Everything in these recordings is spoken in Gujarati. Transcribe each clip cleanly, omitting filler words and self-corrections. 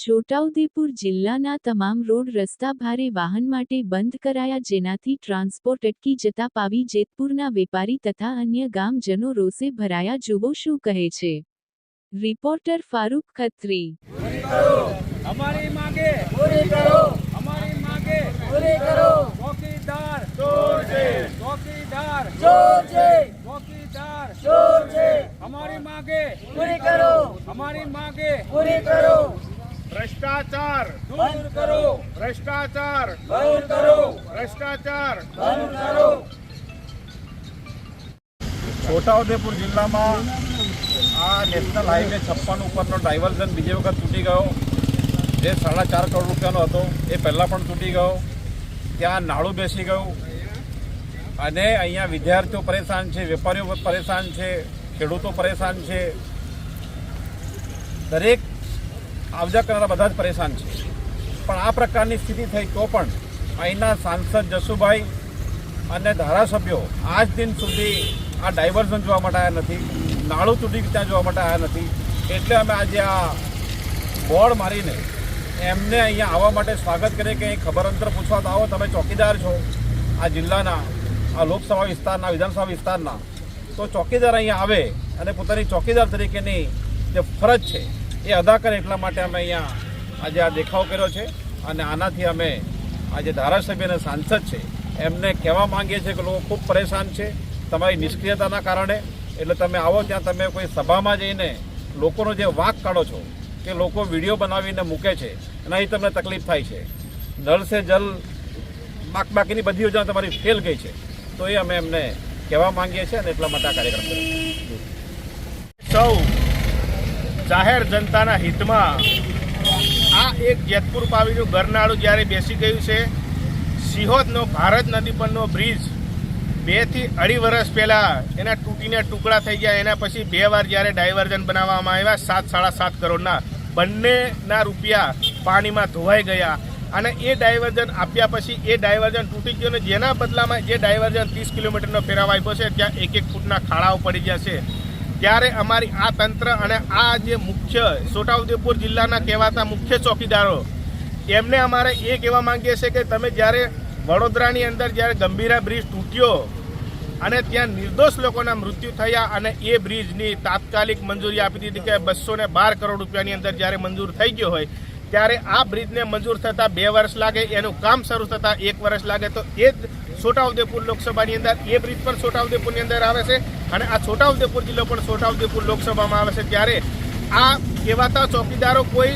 છોટાઉદેપુર જિલ્લાના તમામ રોડ રસ્તા ભારે વાહન માટે બંધ કરાયા, જેનાથી ટ્રાન્સપોર્ટ અટકી જતા પાવી જેતપુરના વેપારી તથા અન્ય ગામજનો રોષે ભરાયા. જુઓ શું કહે છે રિપોર્ટર ફારૂક ખત્રી. हमारी मांगे पूरी करो, हमारी मांगे पूरी करो. चौकीदार चोर से, चौकीदार चोर से, चौकीदार चोर से. हमारी मांगे पूरी करो, हमारी मांगे पूरी करो. भ्रष्टाचार दूर करो, भ्रष्टाचार दूर करो, भ्रष्टाचार दूर करो. છોટાઉદેપુર જિલ્લામાં આ નેશનલ હાઈવે 56 ઉપરનો ડાયવર્ઝન બીજી વખત તૂટી ગયો. જે 4.5 કરોડ રૂપિયાનો હતો એ પહેલાં પણ તૂટી ગયો. ત્યાં નાળું બેસી ગયું અને અહીંયા વિદ્યાર્થીઓ પરેશાન છે, વેપારીઓ પરેશાન છે, ખેડૂતો પરેશાન છે. દરેક આવજા કરનારા બધા જ પરેશાન છે. પણ આ પ્રકારની સ્થિતિ થઈ તો પણ અહીંના સાંસદ જસુભાઈ અને ધારાસભ્યો આજ દિન સુધી આ ડાયવર્ઝન જોવા માટે આવ્યા નથી, નાળું તૂટી ત્યાં જોવા માટે આવ્યા નથી. એટલે અમે આજે આ બોર્ડ મારીને એમને અહીંયા આવવા માટે સ્વાગત કરીએ કે અહીં ખબર અંતર પૂછવા તો આવો, તમે ચોકીદાર છો આ જિલ્લાના, આ લોકસભા વિસ્તારના, વિધાનસભા વિસ્તારના. તો ચોકીદાર અહીંયા આવે અને પોતાની ચોકીદાર તરીકેની જે ફરજ છે એ અદા કરે. એટલા માટે અમે અહીંયા આજે આ દેખાવ કર્યો છે અને આનાથી અમે આજે ધારાસભ્ય અને સાંસદ છે એમને કહેવા માંગીએ છીએ કે લોકો ખૂબ પરેશાન છે તમારી નિષ્ક્રિયતાના કારણે. એટલે તમે આવો ત્યાં તમે કોઈ સભામાં જઈને લોકોનો જે વાંક કાઢો છો કે લોકો વિડીયો બનાવીને મૂકે છે એનાથી તમને તકલીફ થાય છે. નળ સે જલ બાકીની બધી યોજના તમારી ફેલ ગઈ છે. તો એ અમે એમને કહેવા માંગીએ છીએ અને એટલા માટે આ કાર્યક્રમ કર્યો. સૌ જાહેર જનતાના હિતમાં આ એક જેતપુર પાવીનું ગરનાળું જ્યારે બેસી ગયું છે, સિહોદનો ભારત નદી પરનો બ્રિજ 2 થી 2.5 વર્ષ પહેલાં એના તૂટીને ટુકડા થઈ ગયા. એના પછી 2 વાર જ્યારે ડાયવર્ઝન બનાવવામાં આવ્યા 7.5 કરોડના, બંનેના રૂપિયા પાણીમાં ધોવાઈ ગયા. અને એ ડાયવર્ઝન આપ્યા પછી એ ડાયવર્ઝન તૂટી ગયું અને જેના બદલામાં જે ડાયવર્ઝન 30 કિલોમીટરનો ફેરવ આપ્યો છે ત્યાં 1 ફૂટના ખાડાઓ પડી ગયા છે. ત્યારે અમારી આ તંત્ર અને આ જે મુખ્ય છોટાઉદેપુર જિલ્લાના કહેવાતા મુખ્ય ચોકીદારો એમને અમારે એ કહેવા માંગીએ છીએ કે તમે જ્યારે વડોદરાની અંદર જ્યારે ગંભીરા બ્રિજ તૂટ્યો અને ત્યાં નિર્દોષ લોકોના મૃત્યુ થયા અને એ બ્રિજની તાત્કાલિક મંજૂરી આપી દીધી કે 212 કરોડ રૂપિયાની અંદર જ્યારે મંજૂર થઈ ગયો હોય ત્યારે આ બ્રિજને મંજૂર થતાં 2 વર્ષ લાગે, એનું કામ શરૂ થતાં 1 વર્ષ લાગે. તો એ જ છોટાઉદેપુર લોકસભાની અંદર એ બ્રિજ પણ છોટાઉદેપુરની અંદર આવે છે અને આ છોટાઉદેપુર જિલ્લો પણ છોટાઉદેપુર લોકસભામાં આવે છે. ત્યારે આ કહેવાતા ચોકીદારો કોઈ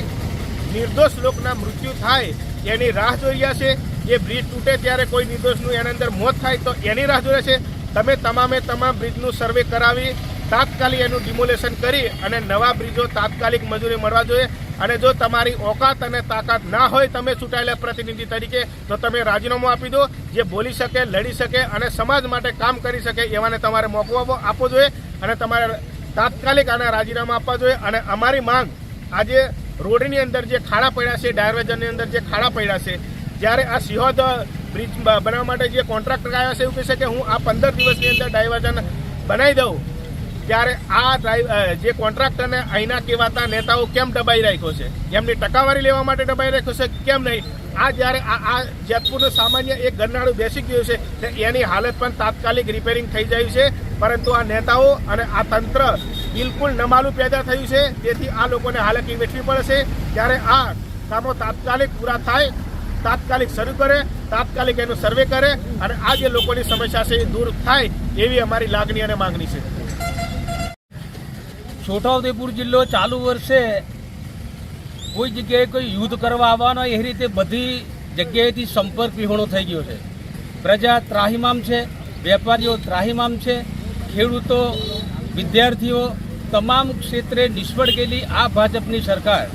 નિર્દોષ લોકોના મૃત્યુ થાય એની રાહ જોઈ રહ્યા છે. જે બ્રિજ તૂટે ત્યારે કોઈ નિર્દોષનું એની અંદર મોત થાય તો એની રાહ જોઈ છે. તમે તમામ બ્રિજનું સર્વે કરાવી તાત્કાલિક એનું ડિમોલેશન કરી અને નવા બ્રિજો તાત્કાલિક મંજૂરી મળવા જોઈએ. અને જો તમારી ઓકાત અને તાકાત ના હોય તમે ચૂંટાયેલા પ્રતિનિધિ તરીકે તો તમે રાજીનામું આપી દો. જે બોલી શકે, લડી શકે અને સમાજ માટે કામ કરી શકે એવાને તમારે મોકો આપવો જોઈએ અને તમારે તાત્કાલિક આના રાજીનામા આપવા જોઈએ. અને અમારી માંગ આજે રોડની અંદર જે ખાડા પડ્યા છે, ડાયવર્ઝનની અંદર જે ખાડા પડ્યા છે, જ્યારે આ સિહોદ બ્રિજ બનાવવા માટે જે કોન્ટ્રાક્ટર આવ્યા છે એવું કહે છે કે હું આ 15 દિવસની અંદર ડાયવર્ઝન બનાવી દઉં, ત્યારે આ જે કોન્ટ્રાક્ટરને અહીંના કહેવાતા નેતાઓ કેમ દબાઈ રાખ્યો છે, એમની ટકાવારી લેવા માટે દબાઈ રાખ્યો છે કેમ નહીં. આ જ્યારે આ જેતપુરનું સામાન્ય એક ગરનાળું બેસી ગયું છે એની હાલત પણ તાત્કાલિક રિપેરિંગ થઈ જાય છે. પરંતુ આ નેતાઓ અને આ તંત્ર બિલકુલ નમાલું પેદા થયું છે. તેથી આ લોકોને હાલાકી વેઠવી પડશે. ત્યારે આ કામો તાત્કાલિક પૂરા થાય, તાત્કાલિક શરૂ કરે, તાત્કાલિક એનું સર્વે કરે અને આ જે લોકોની સમસ્યા છે એ દૂર થાય એવી અમારી લાગણી અને માંગણી છે. છોટાઉદેપુર જિલ્લો ચાલુ વર્ષે કોઈ જગ્યાએ કોઈ યુદ્ધ કરવા આવવાનો એ રીતે બધી જગ્યાએથી સંપર્ક વિહોણો થઈ ગયો છે. પ્રજા ત્રાહિમામ છે, વેપારીઓ ત્રાહિમામ છે, ખેડૂતો, વિદ્યાર્થીઓ તમામ ક્ષેત્રે નિષ્ફળ ગયેલી આ ભાજપની સરકાર,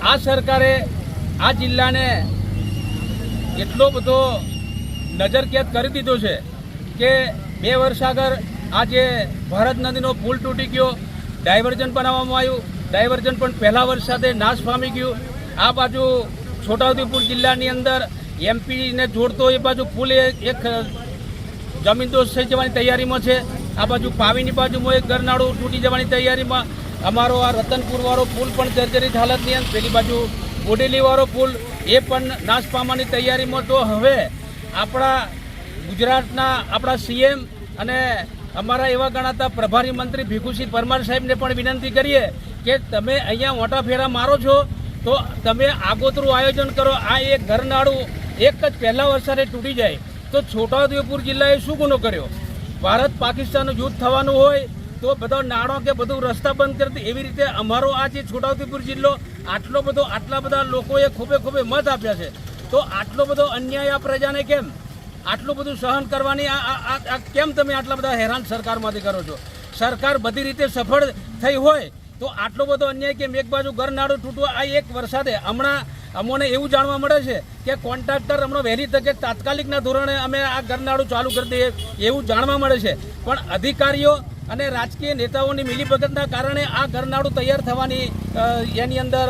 આ સરકારે આ જિલ્લાને એટલો બધો નજરકેદ કરી દીધો છે કે 2 વર્ષ આગળ આજે ભારત નદીનો પુલ તૂટી ગયો, ડાયવર્ઝન બનાવવામાં આવ્યું, ડાયવર્ઝન પણ પહેલા વર્ષ સાથે નાશ પામી ગયું. આ બાજુ છોટાઉદેપુર જિલ્લાની અંદર એમપીને જોડતો એ બાજુ પુલ એક જમીનદોસ્ત થઈ જવાની તૈયારીમાં છે. આ બાજુ પાવીની બાજુમાં એક ગરનાળું તૂટી જવાની તૈયારીમાં અમારો આ રતનપુરવાળો પુલ પણ જર્જરિત હાલતની અંદર, પેલી બાજુ બોડેલીવાળો પુલ એ પણ નાશ પામવાની તૈયારીમાં. તો હવે આપણા ગુજરાતના આપણા સીએમ અને અમારા એવા ગણાતા પ્રભારી મંત્રી ભીખુસિંહ પરમાર સાહેબને પણ વિનંતી કરીએ કે તમે અહીંયા મોટા ફેરા મારો છો તો તમે આગોતરું આયોજન કરો. આ એક ઘરનાળું એક જ પહેલા વરસાદે તૂટી જાય તો છોટાઉદેપુર જિલ્લાએ શું ગુનો કર્યો? ભારત પાકિસ્તાનનું યુદ્ધ થવાનું હોય તો બધો નાળો કે બધું રસ્તા બંધ કરતી, એવી રીતે અમારો આ જે છોટાઉદેપુર જિલ્લો આટલા બધા લોકોએ ખૂબે મત આપ્યા છે, તો આટલો બધો અન્યાય આ પ્રજાને કેમ આટલું બધું સહન કરવાની આ કેમ તમે આટલા બધા હેરાન સરકારમાંથી કરો છો? સરકાર બધી રીતે સફળ થઈ હોય તો આટલો બધો અન્યાય કેમ? એક બાજુ ઘરનાળું તૂટવા, આ એક વરસાદે હમણાં અમને એવું જાણવા મળે છે કે કોન્ટ્રાક્ટર હમણાં વહેલી તકે તાત્કાલિકના ધોરણે અમે આ ઘરનાળું ચાલુ કરી દઈએ એવું જાણવા મળે છે, પણ અધિકારીઓ અને રાજકીય નેતાઓની મિલીભગતના કારણે આ ઘરનાળું તૈયાર થવાની એની અંદર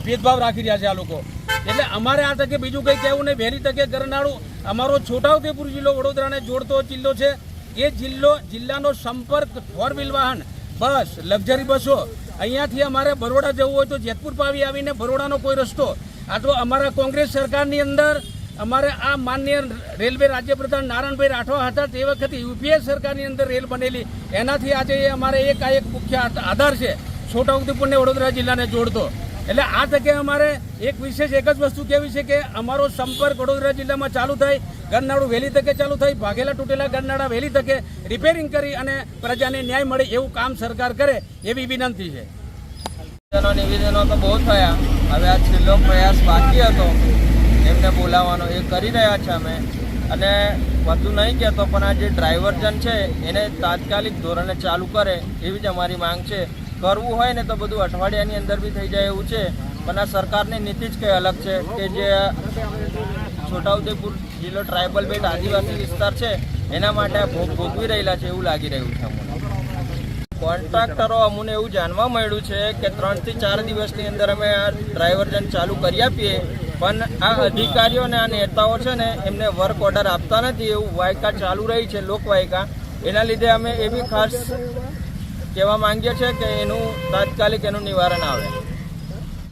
ભેદભાવ રાખી રહ્યા છે આ લોકો. એટલે અમારે આ તકે બીજું કંઈ કહેવું નહીં. વહેલી તકે ઘરનાળું અમારો છોટાઉદેપુર જિલ્લો વડોદરાને જોડતો જિલ્લો છે. એ જિલ્લાનો સંપર્ક ફોર વ્હીલ વાહન, બસ, લક્ઝરી બસો, અહીંયાથી અમારે બરોડા જવું હોય તો જેતપુર પાવી આવીને બરોડાનો કોઈ રસ્તો. આ તો અમારા કોંગ્રેસ સરકારની અંદર અમારે આ માનનીય રેલવે રાજ્યપ્રધાન નારાયણભાઈ રાઠવા હતા તે વખતે યુપીએ સરકારની અંદર રેલ બનેલી, એનાથી આજે અમારે એક મુખ્ય આધાર છે છોટાઉદેપુરને વડોદરા જિલ્લાને જોડતો. એટલે આ તકે અમારે એક વિશેષ એક જ વસ્તુ કહેવી છે કે અમારો સંપર્ક વડોદરા જિલ્લામાં ચાલુ થાય, ઘરનાળું વહેલી તકે ચાલુ થાય, ભાગેલા તૂટેલા ઘરનાળા વહેલી તકે રિપેરિંગ કરી અને પ્રજાને ન્યાય મળે એવું કામ સરકાર કરે એવી વિનંતી છે. નિવેદનો તો બહુ થયા, હવે આ છેલ્લો પ્રયાસ બાકી હતો એમને બોલાવવાનો, એ કરી રહ્યા છે અમે. અને વધુ નહીં કહેતો, પણ આ જે ડ્રાઈવર્જન છે એને તાત્કાલિક ધોરણે ચાલુ કરે એવી જ અમારી માંગ છે. કરવું હોય ને તો બધું અઠવાડિયાની અંદર બી થઈ જાય એવું છે, પણ આ સરકારની નીતિ જ કંઈ અલગ છે કે જે છોટાઉદેપુર જિલ્લો ટ્રાઇબલ બેલ્ટ આદિવાસી વિસ્તાર છે એના માટે ભોગવી રહેલા છે એવું લાગી રહ્યું છે અમને. કોન્ટ્રાક્ટરો અમને એવું જાણવા મળ્યું છે કે 3 થી 4 દિવસની અંદર અમે આ ડ્રાઈવર્જન ચાલુ કરી આપીએ, પણ આ અધિકારીઓ અને આ નેતાઓ છે ને એમને વર્ક ઓર્ડર આપતા નથી. એવું વાયકા ચાલુ રહી છે, લોકવાયકા. એના લીધે અમે એ બી ખાસ કહેવા માંગીએ છીએ કે એનું તાત્કાલિક એનું નિવારણ આવે.